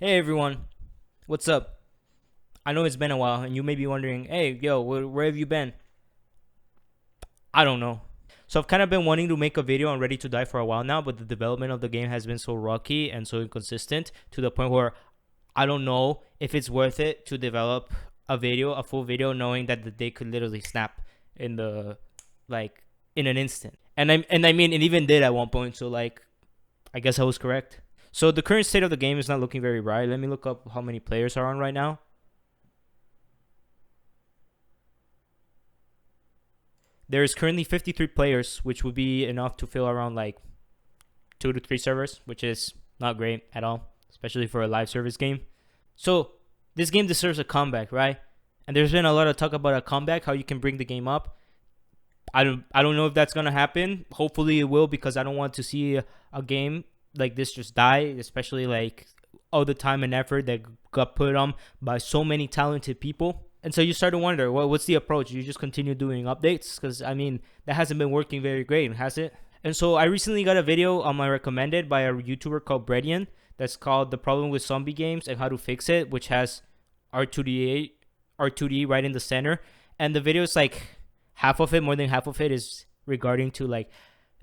Hey everyone, what's up? I know it's been a while and you may be wondering, hey, yo, where have you been? I don't know. So I've kind of been wanting to make a video on Ready to Die for a while now, but the development of the game has been so rocky and so inconsistent to the point where I don't know if it's worth it to develop a full video, knowing that the day could literally snap in the like in an instant. And I mean it even did at one point, so I guess I was correct. So the current state of the game is not looking very bright. Let me look up how many players are on right now. There is currently 53 players, which would be enough to fill around like 2 to 3 servers, which is not great at all, especially for a live service game. So this game deserves a comeback, right? And there's been a lot of talk about a comeback, how you can bring the game up. I don't know if that's gonna happen. Hopefully it will, because I don't want to see a game like this just die, especially like all the time and effort that got put on by so many talented people. And so you start to wonder, well, what's the approach? You just continue doing updates? Because, I mean, that hasn't been working very great, has it? And so I recently got a video on my recommended by a YouTuber called Bredian that's called The Problem with Zombie Games and How to Fix It, which has R2D right in the center. And the video is like half of it, more than half of it, is regarding to like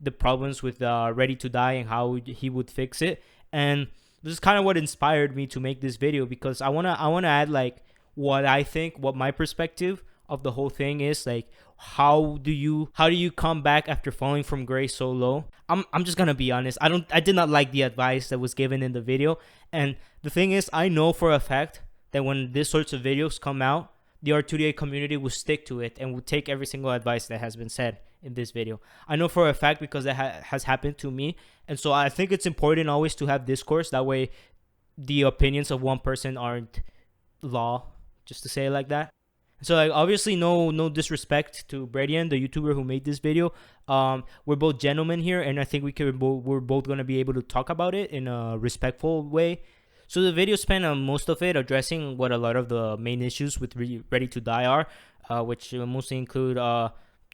the problems with Ready to Die and how he would fix it. And this is kind of what inspired me to make this video, because I wanna add like what I think, what my perspective of the whole thing is. Like, how do you come back after falling from grace so low? I'm just gonna be honest. I did not like the advice that was given in the video. And the thing is, I know for a fact that when these sorts of videos come out, the R2D community will stick to it and will take every single advice that has been said in this video. I know for a fact, because that has happened to me. And so I think it's important always to have discourse. That way the opinions of one person aren't law, just to say it like that. So like, obviously no disrespect to Bredian, the YouTuber who made this video. We're both gentlemen here, and I think we're both gonna be able to talk about it in a respectful way. So the video spent most of it addressing what a lot of the main issues with Ready to Die are, which mostly include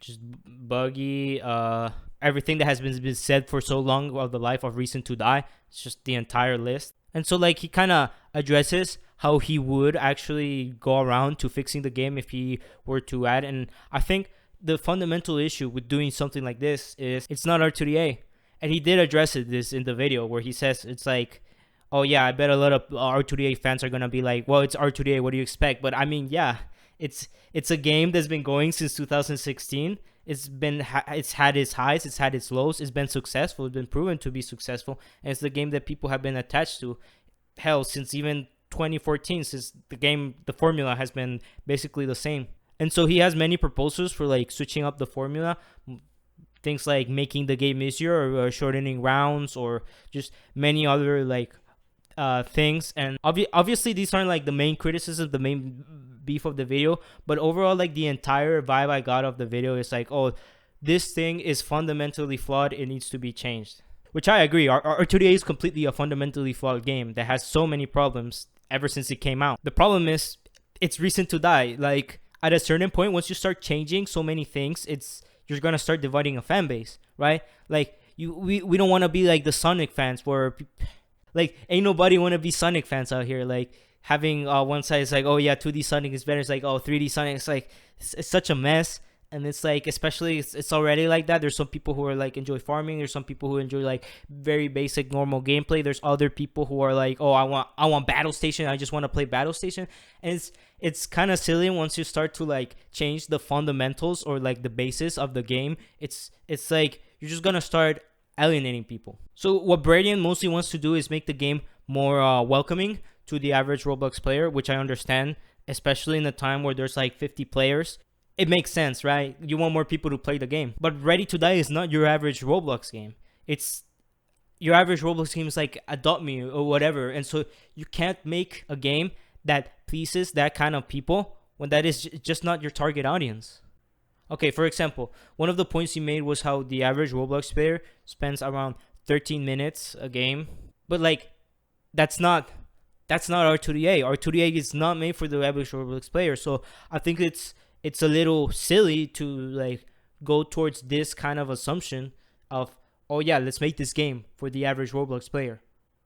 just buggy, everything that has been said for so long of the life of Reason to Die. It's just the entire list. And so like he kind of addresses how he would actually go around to fixing the game if he were to add. And I think the fundamental issue with doing something like this is it's not R2DA. And he did address this in the video, where he says it's like, oh yeah, I bet a lot of R2DA fans are gonna be like, well, it's R2DA, what do you expect? But I mean, yeah, it's a game that's been going since 2016. It's had its highs, it's had its lows, it's been successful, it's been proven to be successful, and it's the game that people have been attached to. Hell, since even 2014, since the formula has been basically the same. And so he has many proposals for like switching up the formula, things like making the game easier, or shortening rounds, or just many other like things. And obviously these aren't like the main criticisms, the main beef of the video, but overall like the entire vibe I got of the video is like, oh, this thing is fundamentally flawed, it needs to be changed. Which I agree. R2D is completely a fundamentally flawed game that has so many problems ever since it came out. The problem is it's Reason to Die. Like, at a certain point, once you start changing so many things, you're gonna start dividing a fan base, right? Like, we don't want to be like the Sonic fans, where like ain't nobody want to be Sonic fans out here. Like, having one side is like, oh yeah, 2D Sonic is better. It's like, oh, 3D Sonic. It's like it's such a mess. And it's like, especially it's already like that. There's some people who are like enjoy farming. There's some people who enjoy like very basic normal gameplay. There's other people who are like, oh, I want Battle Station. I just want to play Battle Station. And it's kind of silly once you start to like change the fundamentals or like the basis of the game. It's like you're just gonna start alienating people. So what Bredian mostly wants to do is make the game more welcoming to the average Roblox player, which I understand, especially in a time where there's like 50 players. It makes sense, right? You want more people to play the game. But Ready to Die is not your average Roblox game. It's your average Roblox game is like Adopt Me or whatever. And so you can't make a game that pleases that kind of people when that is just not your target audience. Okay, for example, one of the points he made was how the average Roblox player spends around 13 minutes a game. But like, that's not R2DA. R2DA is not made for the average Roblox player. So I think it's a little silly to like go towards this kind of assumption of, oh yeah, let's make this game for the average Roblox player,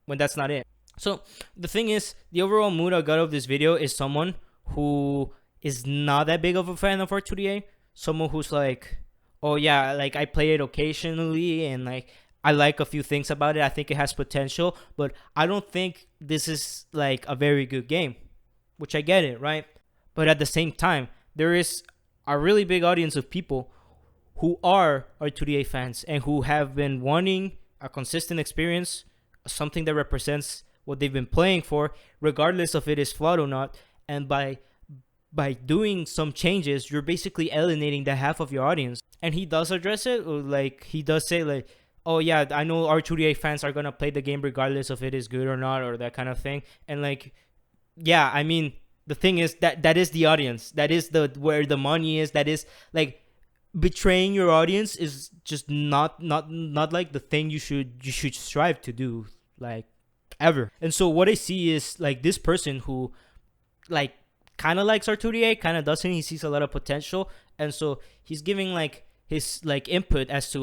when that's not it. So the thing is, the overall mood I got of this video is someone who is not that big of a fan of R2DA. Someone who's like, oh yeah, like I play it occasionally and like I like a few things about it. I think it has potential, but I don't think this is like a very good game, which I get it, right? But at the same time, there is a really big audience of people who are R2DA fans and who have been wanting a consistent experience, something that represents what they've been playing for, regardless of it is flawed or not. And by doing some changes, you're basically alienating the half of your audience. And he does address it, like he does say like, oh yeah, I know R2DA fans are gonna play the game regardless of it is good or not, or that kind of thing. And like, yeah, I mean, the thing is that is the audience. That is the where the money is. That is like betraying your audience is just not like the thing you should strive to do, like, ever. And so what I see is like this person who like kind of likes R2DA, kind of doesn't. He sees a lot of potential, and so he's giving like his like input as to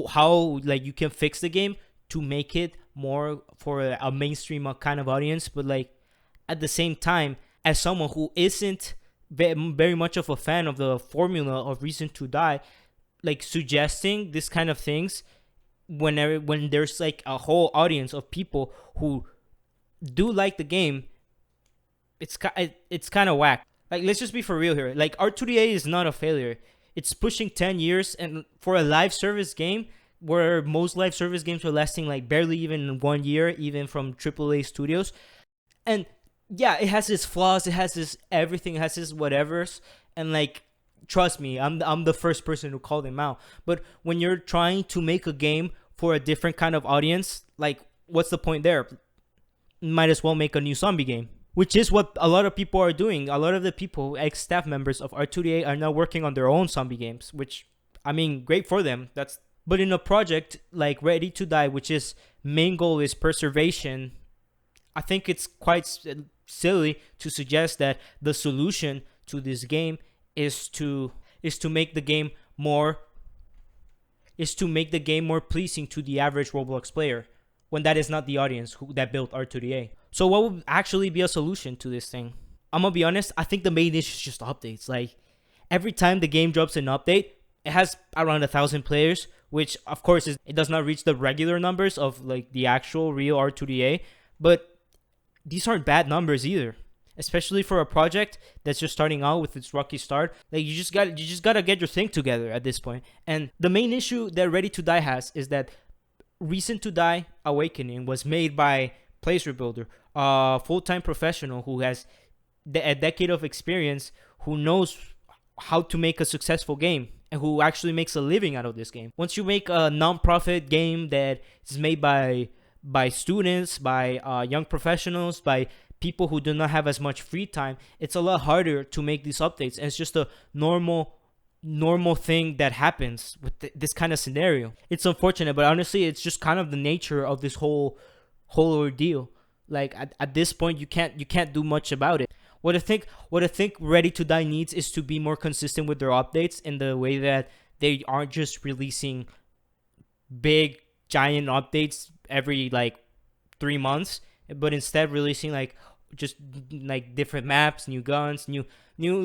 how like you can fix the game to make it more for a mainstream kind of audience. But like at the same time, as someone who isn't very much of a fan of the formula of Reason to Die, like suggesting this kind of things when there's like a whole audience of people who do like the game, it's kind of whack. Like, let's just be for real here. Like, R2DA is not a failure. It's pushing 10 years, and for a live service game, where most live service games are lasting like barely even 1 year, even from AAA studios. And yeah, it has its flaws, it has its everything, it has its whatevers, and like, trust me, I'm the first person to call them out. But when you're trying to make a game for a different kind of audience, like, what's the point there? Might as well make a new zombie game, which is what a lot of people are doing. A lot of the people, ex-staff members of R2DA, are now working on their own zombie games, which, I mean, great for them. But in a project like Ready to Die, which is main goal is preservation, I think it's quite silly to suggest that the solution to this game is to make the game more pleasing to the average Roblox player, when that is not the audience that built R2DA. So what would actually be a solution to this thing? I'm gonna be honest, I think the main issue is just updates. Like, every time the game drops an update, it has around 1,000 players, which of course it does not reach the regular numbers of like the actual real R2DA, but these aren't bad numbers either, especially for a project that's just starting out with its rocky start. Like, you just gotta get your thing together at this point. And the main issue that Ready to Die has is that Reason to Die Awakening was made by Place Rebuilder, a full-time professional who has a decade of experience, who knows how to make a successful game, and who actually makes a living out of this game. Once you make a non-profit game that is made by students, by young professionals, by people who do not have as much free time, it's a lot harder to make these updates. And it's just a normal thing that happens with this kind of scenario. It's unfortunate, but honestly, it's just kind of the nature of this whole ordeal. Like, at this point, you can't do much about it. What I think Ready to Die needs is to be more consistent with their updates, in the way that they aren't just releasing big giant updates every like 3 months, but instead releasing like just like different maps, new guns, new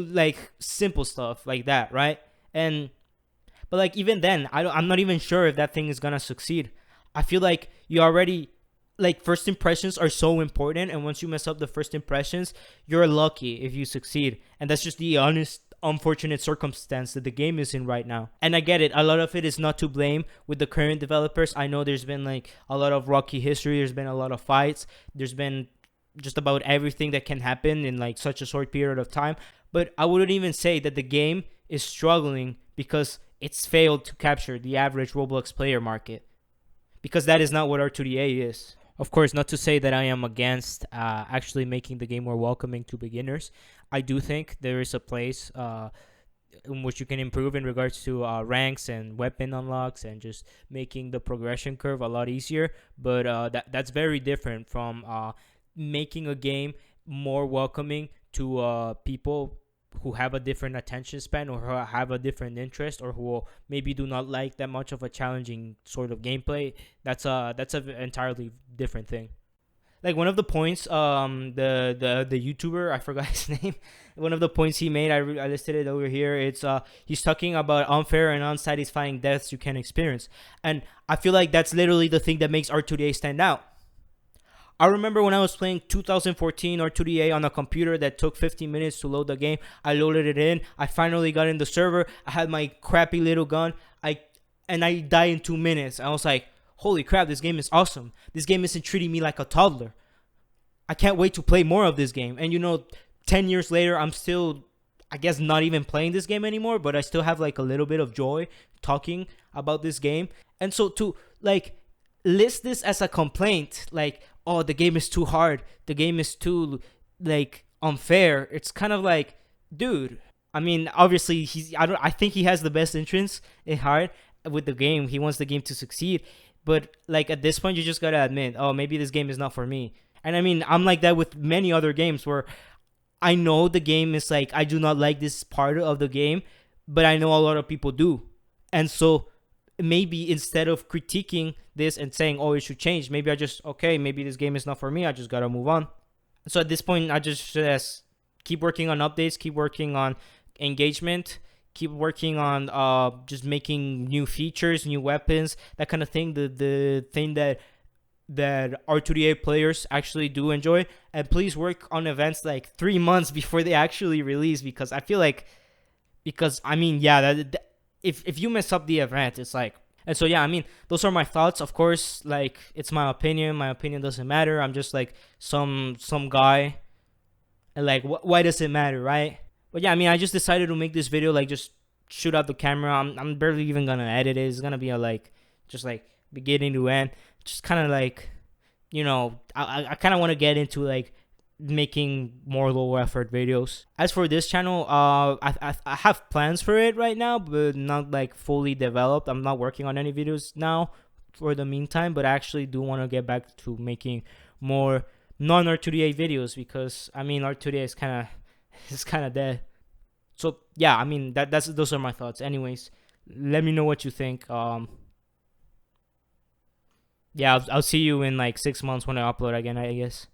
like simple stuff like that, right? But like, even then, I'm not even sure if that thing is gonna succeed. I feel like you already, like, first impressions are so important, and once you mess up the first impressions, you're lucky if you succeed. And that's just the honest, unfortunate circumstance that the game is in right now. And I get it, a lot of it is not to blame with the current developers. I know there's been like a lot of rocky history, there's been a lot of fights, there's been just about everything that can happen in like such a short period of time. But I wouldn't even say that the game is struggling because it's failed to capture the average Roblox player market, because that is not what R2DA is. Of course, not to say that I am against actually making the game more welcoming to beginners. I do think there is a place in which you can improve in regards to ranks and weapon unlocks, and just making the progression curve a lot easier. But that's very different from making a game more welcoming to people who have a different attention span, or who have a different interest, or who maybe do not like that much of a challenging sort of gameplay. That's an entirely different thing. like one of the points, the YouTuber, I forgot his name. One of the points he made, I listed it over here. It's he's talking about unfair and unsatisfying deaths you can experience, and I feel like that's literally the thing that makes R2D stand out. I remember when I was playing 2014 R2D on a computer that took 15 minutes to load the game. I loaded it in. I finally got in the server. I had my crappy little gun. I died in 2 minutes. I was like, holy crap, this game is awesome. This game isn't treating me like a toddler. I can't wait to play more of this game. And 10 years later, I'm still, I guess, not even playing this game anymore, but I still have like a little bit of joy talking about this game. And so to like list this as a complaint, like, oh, the game is too hard, the game is too like unfair, it's kind of like, dude, I mean, obviously I think he has the best interest in heart with the game. He wants the game to succeed, but like at this point you just gotta admit, oh, maybe this game is not for me. And I mean, I'm like that with many other games where I know the game is like, I do not like this part of the game, but I know a lot of people do. And so maybe instead of critiquing this and saying, oh, it should change, maybe I just, okay, maybe this game is not for me, I just gotta move on. So at this point, I just keep working on updates, keep working on engagement, keep working on just making new features, new weapons, that kind of thing, the thing that R2D players actually do enjoy. And please work on events like 3 months before they actually release, because I feel like, because I mean, yeah, if you mess up the event, it's like. And so yeah, I mean, those are my thoughts. Of course, like, it's my opinion doesn't matter. I'm just like some guy, and like, why does it matter, right? But yeah, I mean, I just decided to make this video, like, just shoot out the camera. I'm barely even gonna edit it. It's gonna be a like, just like beginning to end, just kind of like, I kind of want to get into like making more low effort videos. As for this channel, I have plans for it right now, but not like fully developed. I'm not working on any videos now for the meantime, but I actually do want to get back to making more non R2D videos, because I mean, R2D is kind of dead. So yeah, I mean, those are my thoughts. Anyways, let me know what you think. Yeah, I'll see you in like 6 months when I upload again, I guess.